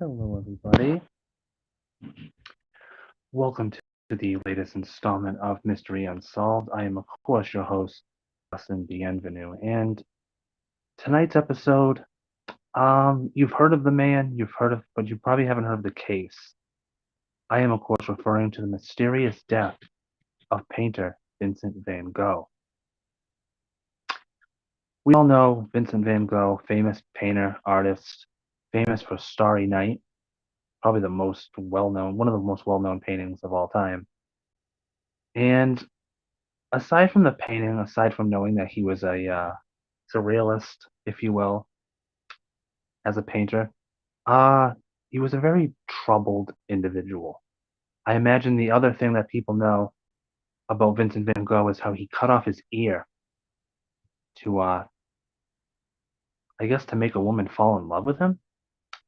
Hello, everybody. Welcome to the latest installment of Mystery Unsolved. I am, of course, your host, Justin Bienvenu. And tonight's episode, you've heard of the man, but you probably haven't heard of the case. I am, of course, referring to the mysterious death of painter Vincent Van Gogh. We all know Vincent Van Gogh, famous painter, artist, famous for Starry Night, probably one of the most well-known paintings of all time. And aside from the painting, aside from knowing that he was a surrealist, if you will, as a painter, uh, he was a very troubled individual. I imagine the other thing that people know about Vincent van Gogh is how he cut off his ear to, I guess, to make a woman fall in love with him,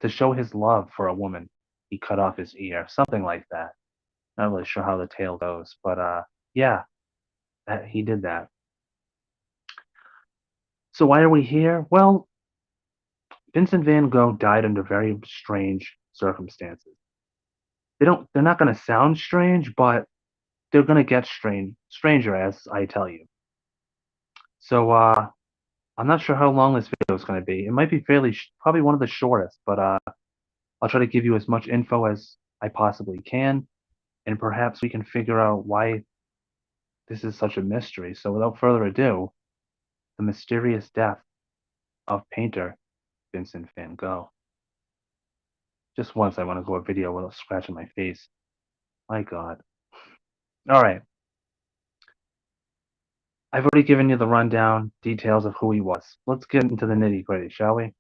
to show his love for a woman. He cut off his ear, something like that. Not really sure how the tale goes, but yeah, he did that. So why are we here? Well, Vincent van Gogh died under very strange circumstances. They're not going to sound strange, but they're going to get stranger as I tell you. So I'm not sure how long this video is going to be. It might be probably one of the shortest, but I'll try to give you as much info as I possibly can, and perhaps we can figure out why this is such a mystery. So without further ado, the mysterious death of painter Vincent van Gogh. Just once I want to go a video without scratching my face. My God. All right. I've already given you the rundown, details of who he was. Let's get into the nitty-gritty, shall we?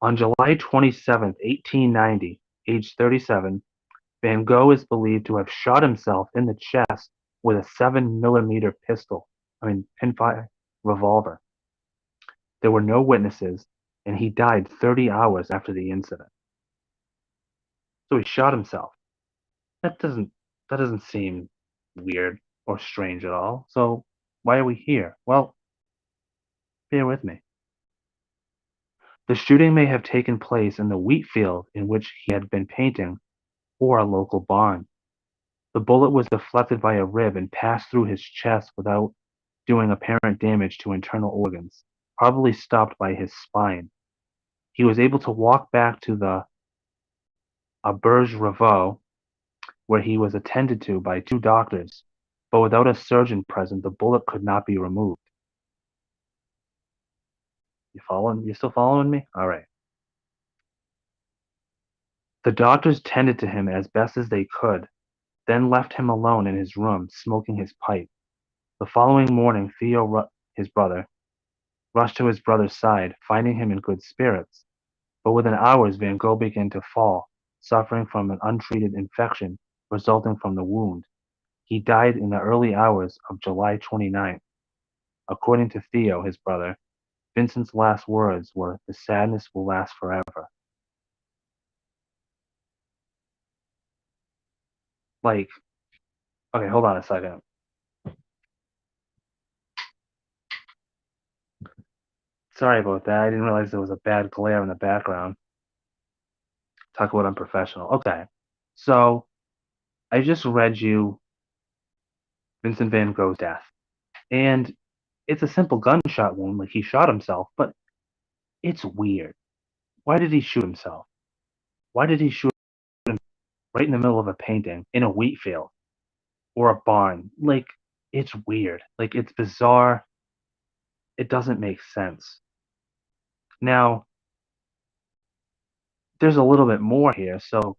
On July 27th, 1890, age 37, Van Gogh is believed to have shot himself in the chest with a 7mm pinfire revolver. There were no witnesses, and he died 30 hours after the incident. So he shot himself. That doesn't seem weird or strange at all. So why are we here? Well, bear with me. The shooting may have taken place in the wheat field in which he had been painting, or a local barn. The bullet was deflected by a rib and passed through his chest without doing apparent damage to internal organs, probably stopped by his spine. He was able to walk back to the Auberge Ravoux, where he was attended to by two doctors, but without a surgeon present, the bullet could not be removed. You still following me? All right. The doctors tended to him as best as they could, then left him alone in his room, smoking his pipe. The following morning, Theo, his brother, rushed to his brother's side, finding him in good spirits. But within hours, Van Gogh began to fall, suffering from an untreated infection resulting from the wound. He died in the early hours of July 29th. According to Theo, his brother, Vincent's last words were, "The sadness will last forever." Like, okay, hold on a second. Sorry about that. I didn't realize there was a bad glare in the background. Talk about unprofessional. Okay. So I just read you Vincent van Gogh's death. And it's a simple gunshot wound, like he shot himself, but it's weird. Why did he shoot himself? Why did he shoot him right in the middle of a painting in a wheat field or a barn? Like, it's weird. Like, it's bizarre. It doesn't make sense. Now, there's a little bit more here, so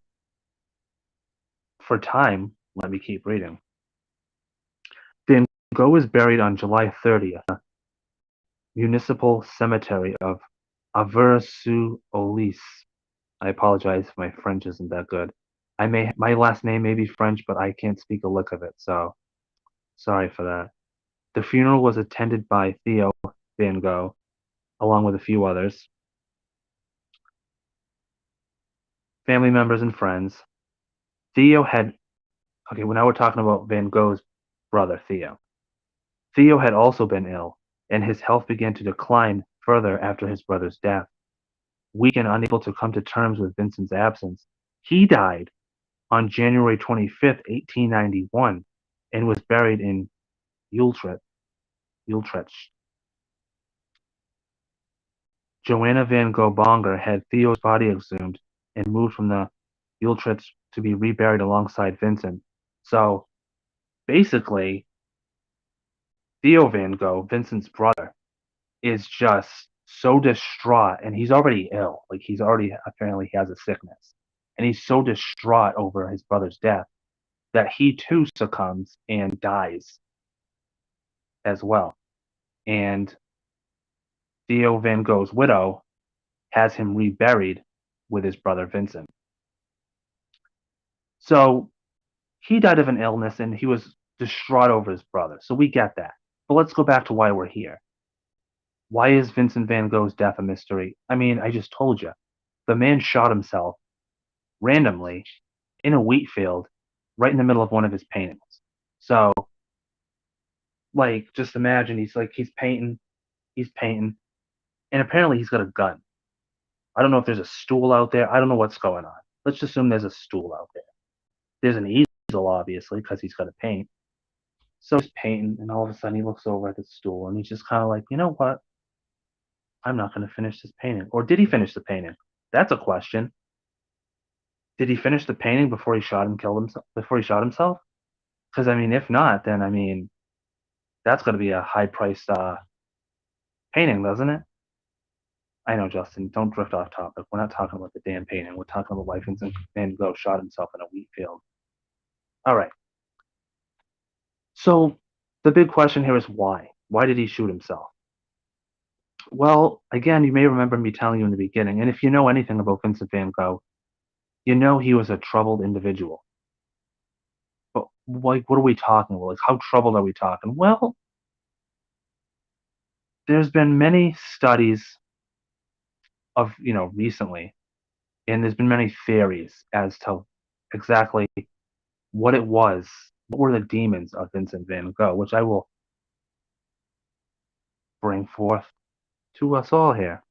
for time, let me keep reading. Van Gogh was buried on July 30th, municipal cemetery of Auvers-sur-Oise. I apologize if my French isn't that good. My last name may be French, but I can't speak a lick of it, so sorry for that. The funeral was attended by Theo Van Gogh, along with a few others, family members and friends. Theo had okay, well now we're talking about Van Gogh's brother, Theo. Theo had also been ill, and his health began to decline further after his brother's death. weak and unable to come to terms with Vincent's absence. He died on January 25th, 1891, and was buried in Utrecht. Utrecht. Joanna van Gogh Bonger had Theo's body exhumed and moved from the Utrecht to be reburied alongside Vincent. So basically, Theo Van Gogh, Vincent's brother, is just so distraught, and he's already ill. Like he's already apparently has a sickness, and he's so distraught over his brother's death that he too succumbs and dies as well. And Theo Van Gogh's widow has him reburied with his brother Vincent. So he died of an illness and he was distraught over his brother. So we get that. But let's go back to why we're here. Why is Vincent Van Gogh's death a mystery? I mean, I just told you. The man shot himself randomly in a wheat field right in the middle of one of his paintings. So, like, just imagine he's painting, and apparently he's got a gun. I don't know if there's a stool out there. I don't know what's going on. Let's just assume there's a stool out there. There's an easel, obviously, because he's got to paint. So he's painting, and all of a sudden he looks over at the stool, and he's just kind of like, you know what? I'm not going to finish this painting. Or did he finish the painting? That's a question. Did he finish the painting before he shot and killed himself? Before he shot himself? Because I mean, if not, then I mean, that's going to be a high-priced painting, doesn't it? I know, Justin. Don't drift off topic. We're not talking about the damn painting. We're talking about why Vincent Van Gogh shot himself in a wheat field. All right. So the big question here is why? Why did he shoot himself? Well, again, you may remember me telling you in the beginning, and if you know anything about Vincent Van Gogh, you know he was a troubled individual. But like, what are we talking about? Like, how troubled are we talking? Well, there's been many studies of, recently, and there's been many theories as to exactly what it was. What were the demons of Vincent Van Gogh, which I will bring forth to us all here.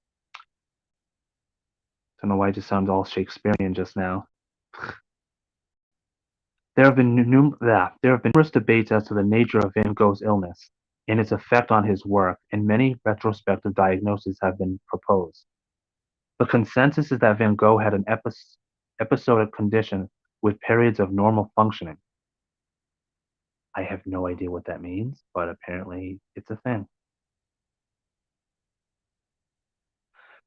Don't know why I just sound all Shakespearean just now. There have been numerous debates as to the nature of Van Gogh's illness and its effect on his work, and many retrospective diagnoses have been proposed. The consensus is that Van Gogh had an episodic condition with periods of normal functioning. I have no idea what that means, but apparently it's a thing.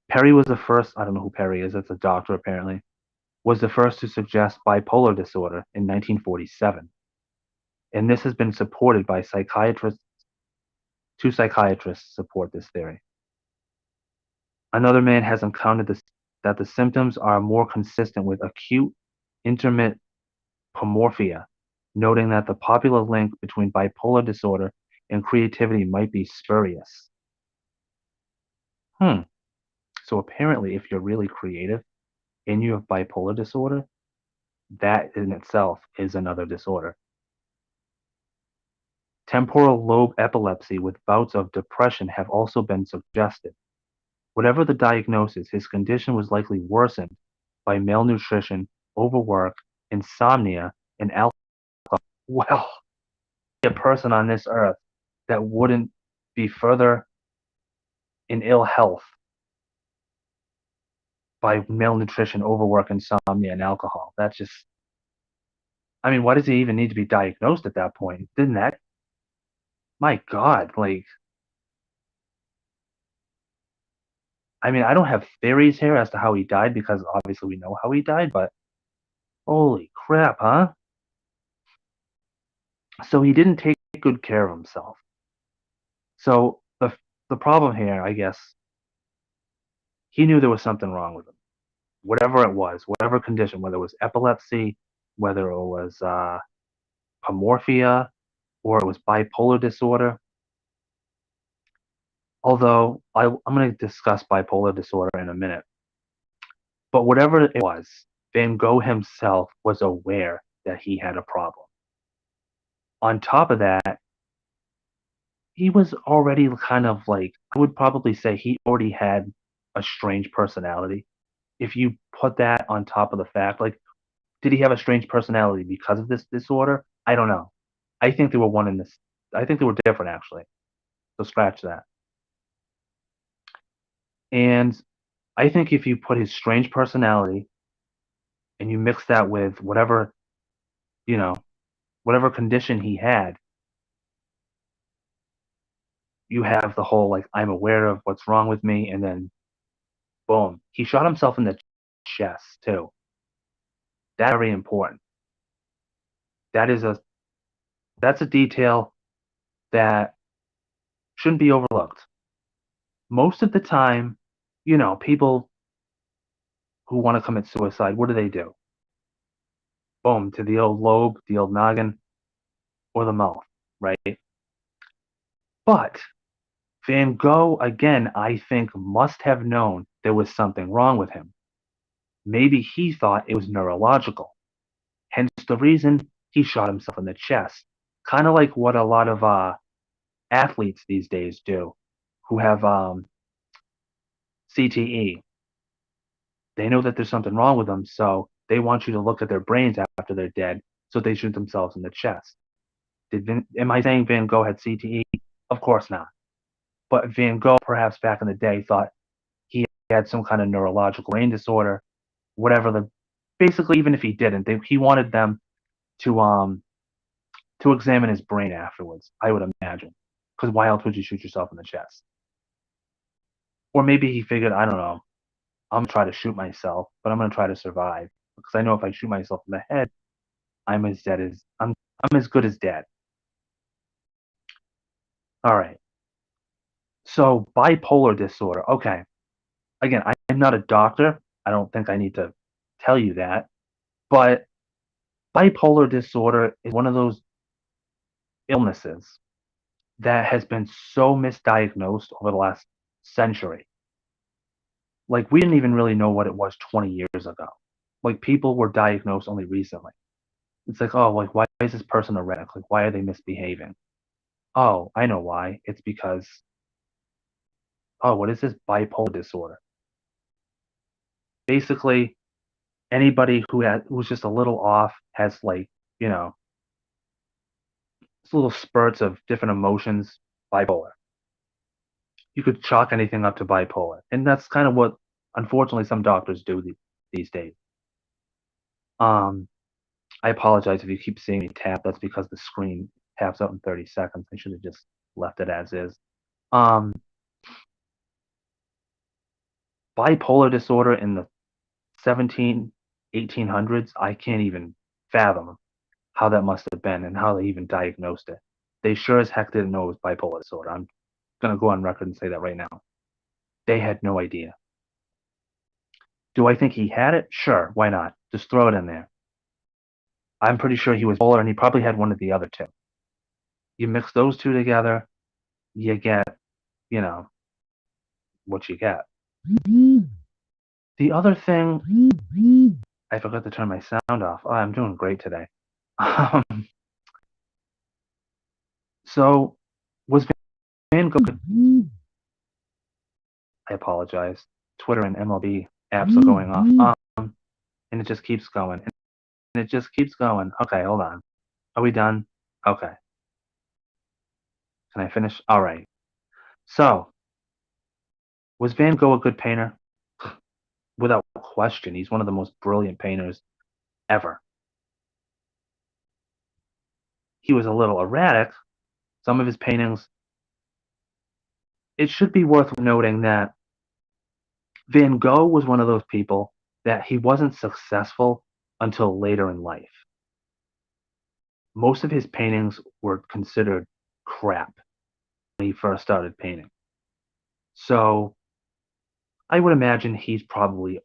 Perry was the first, I don't know who Perry is, that's a doctor apparently, was the first to suggest bipolar disorder in 1947. And this has been supported by psychiatrists. Two psychiatrists support this theory. Another man has encountered that the symptoms are more consistent with acute intermittent pomorphia, noting that the popular link between bipolar disorder and creativity might be spurious. So apparently, if you're really creative and you have bipolar disorder, that in itself is another disorder. Temporal lobe epilepsy with bouts of depression have also been suggested. Whatever the diagnosis, his condition was likely worsened by malnutrition, overwork, insomnia, and alcohol. Well, a person on this earth that wouldn't be further in ill health by malnutrition, overwork, insomnia, and alcohol. That's just, I mean, why does he even need to be diagnosed at that point? Didn't that, my God, like, I mean, I don't have theories here as to how he died because obviously we know how he died, but holy crap, huh? So he didn't take good care of himself. So the problem here, I guess, he knew there was something wrong with him. Whatever it was, whatever condition, whether it was epilepsy, whether it was pomorphia, or it was bipolar disorder. Although I'm going to discuss bipolar disorder in a minute. But whatever it was, Van Gogh himself was aware that he had a problem. On top of that, he was already kind of like, I would probably say he already had a strange personality. if you put that on top of the fact, like, did he have a strange personality because of this disorder? I don't know. I think they were one in this. I think they were different actually. So scratch that. And I think if you put his strange personality and you mix that with whatever, you know, whatever condition he had, you have the whole like I'm aware of what's wrong with me, and then boom, he shot himself in the chest too. That's very important. That is a that's a detail that shouldn't be overlooked. Most of the time, people who want to commit suicide, what do? Boom, to the old lobe, the old noggin, or the mouth, right? But Van Gogh, again, I think must have known there was something wrong with him. Maybe he thought it was neurological. Hence the reason he shot himself in the chest. Kind of like what a lot of athletes these days do who have CTE. They know that there's something wrong with them, so they want you to look at their brains after they're dead, so they shoot themselves in the chest. Am I saying Van Gogh had CTE? Of course not. But Van Gogh, perhaps back in the day, thought he had some kind of neurological brain disorder, whatever the. Basically, even if he didn't, he wanted them to examine his brain afterwards. I would imagine, because why else would you shoot yourself in the chest? Or maybe he figured, I don't know, I'm gonna try to shoot myself, but I'm gonna try to survive because I know if I shoot myself in the head, I'm as good as dead. All right. So bipolar disorder. Okay. Again, I'm not a doctor. I don't think I need to tell you that. But bipolar disorder is one of those illnesses that has been so misdiagnosed over the last century. Like we didn't even really know what it was 20 years ago. Like people were diagnosed only recently. It's like, oh, like why is this person erratic? Like why are they misbehaving? Oh, I know why. It's because, oh, what is this bipolar disorder? Basically, anybody who's just a little off has like, you know, little spurts of different emotions, bipolar. You could chalk anything up to bipolar. And that's kind of what unfortunately some doctors do these days. Um, I apologize if you keep seeing me tap. That's because the screen taps out in 30 seconds. I should have just left it as is. Um, Bipolar disorder in the 1800s, I can't even fathom how that must have been and how they even diagnosed it. They sure as heck didn't know it was bipolar disorder. I'm going to go on record and say that right now. They had no idea. Do I think he had it? Sure, why not? Just throw it in there. I'm pretty sure he was bipolar and he probably had one of the other two. You mix those two together, you get, you know, what you get. The other thing, I forgot to turn my sound off. Oh, I'm doing great today. Um, so, was Van Gogh? I apologize. Twitter and MLB apps are going off. And it just keeps going. And it just keeps going. Okay, hold on. Are we done? Okay. Can I finish? All right. So, was Van Gogh a good painter? Without question, he's one of the most brilliant painters ever. He was a little erratic. Some of his paintings, it should be worth noting that Van Gogh was one of those people that he wasn't successful until later in life. Most of his paintings were considered crap when he first started painting. So I would imagine he probably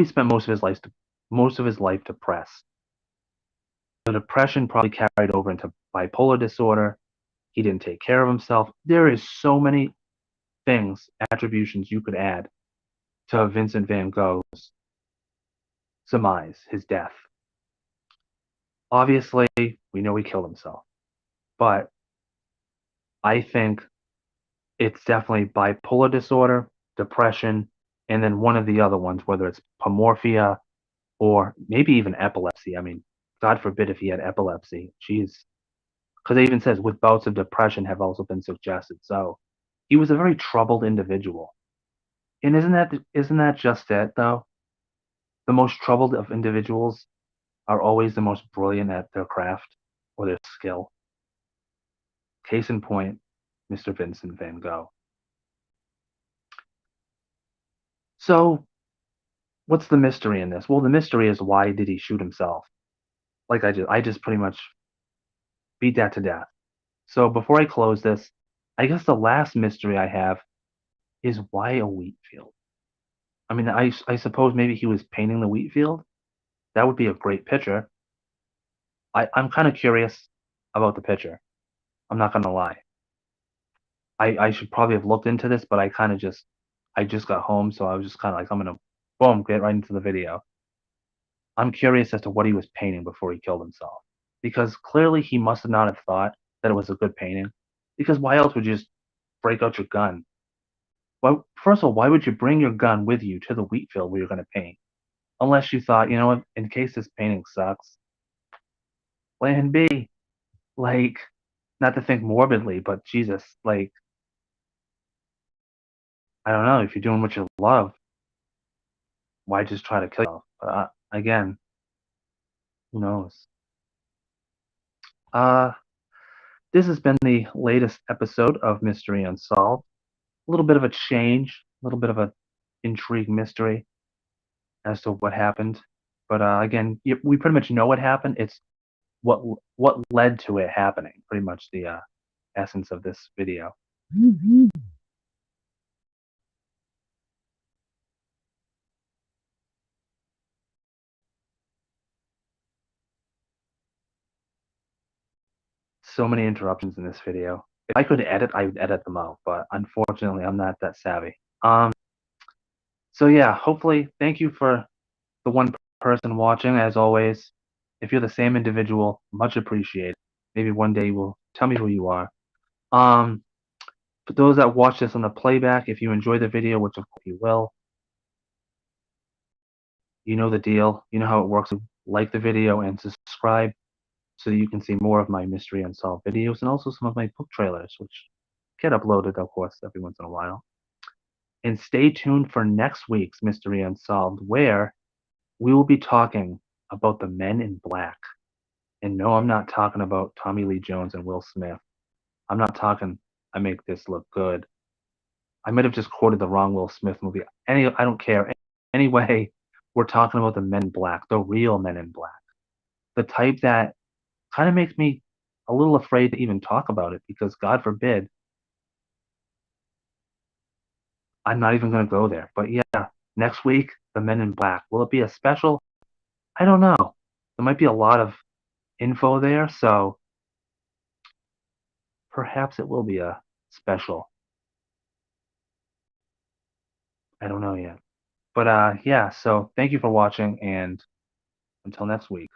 spent most of his life depressed. The depression probably carried over into bipolar disorder. He didn't take care of himself. There is so many things, attributions you could add to Vincent Van Gogh's demise, his death. Obviously, we know he killed himself, but I think it's definitely bipolar disorder, depression, and then one of the other ones, whether it's pomorphia or maybe even epilepsy. I mean, God forbid if he had epilepsy. Jeez. Because it even says with bouts of depression have also been suggested. So he was a very troubled individual. And isn't that just it though? The most troubled of individuals are always the most brilliant at their craft or their skill. Case in point, Mr. Vincent Van Gogh. So, what's the mystery in this? Well, the mystery is why did he shoot himself? Like I just pretty much beat that to death. So before I close this, I guess the last mystery I have is why a wheat field? I mean, I suppose maybe he was painting the wheat field. That would be a great picture. I'm kind of curious about the picture. I'm not gonna lie. I should probably have looked into this, but I just got home, so I was just kind of like, I'm gonna boom, get right into the video. I'm curious as to what he was painting before he killed himself, because clearly he must have not have thought that it was a good painting. Because why else would you just break out your gun? Well, first of all, why would you bring your gun with you to the wheat field where you're gonna paint? Unless you thought, you know what, in case this painting sucks, plan B. Like, not to think morbidly, but Jesus, like, I don't know, if you're doing what you love, why just try to kill yourself? Again, who knows? Uh, this has been the latest episode of Mystery Unsolved. A little bit of a change, a little bit of a intrigue mystery as to what happened. But again, we pretty much know what happened. It's what led to it happening. Pretty much the essence of this video. So many interruptions in this video. If I could edit, I would edit them out, but unfortunately, I'm not that savvy. So yeah, hopefully, thank you for the one person watching, as always. If you're the same individual, much appreciated. Maybe one day you will tell me who you are. Um, for those that watch this on the playback, if you enjoy the video, which of course you will, you know the deal. You know how it works. Like the video and subscribe so that you can see more of my Mystery Unsolved videos and also some of my book trailers, which get uploaded, of course, every once in a while. And stay tuned for next week's Mystery Unsolved, where we will be talking about the Men in Black. And no, I'm not talking about Tommy Lee Jones and Will Smith. I'm not talking I make this look good. I might have just quoted the wrong Will Smith movie. I don't care. Anyway, we're talking about the Men in Black, the real Men in Black. The type that kind of makes me a little afraid to even talk about it because God forbid, I'm not even going to go there. But yeah, next week, the Men in Black. Will it be a special? I don't know. There might be a lot of info there, so perhaps it will be a special. I don't know yet. But yeah, so thank you for watching and until next week.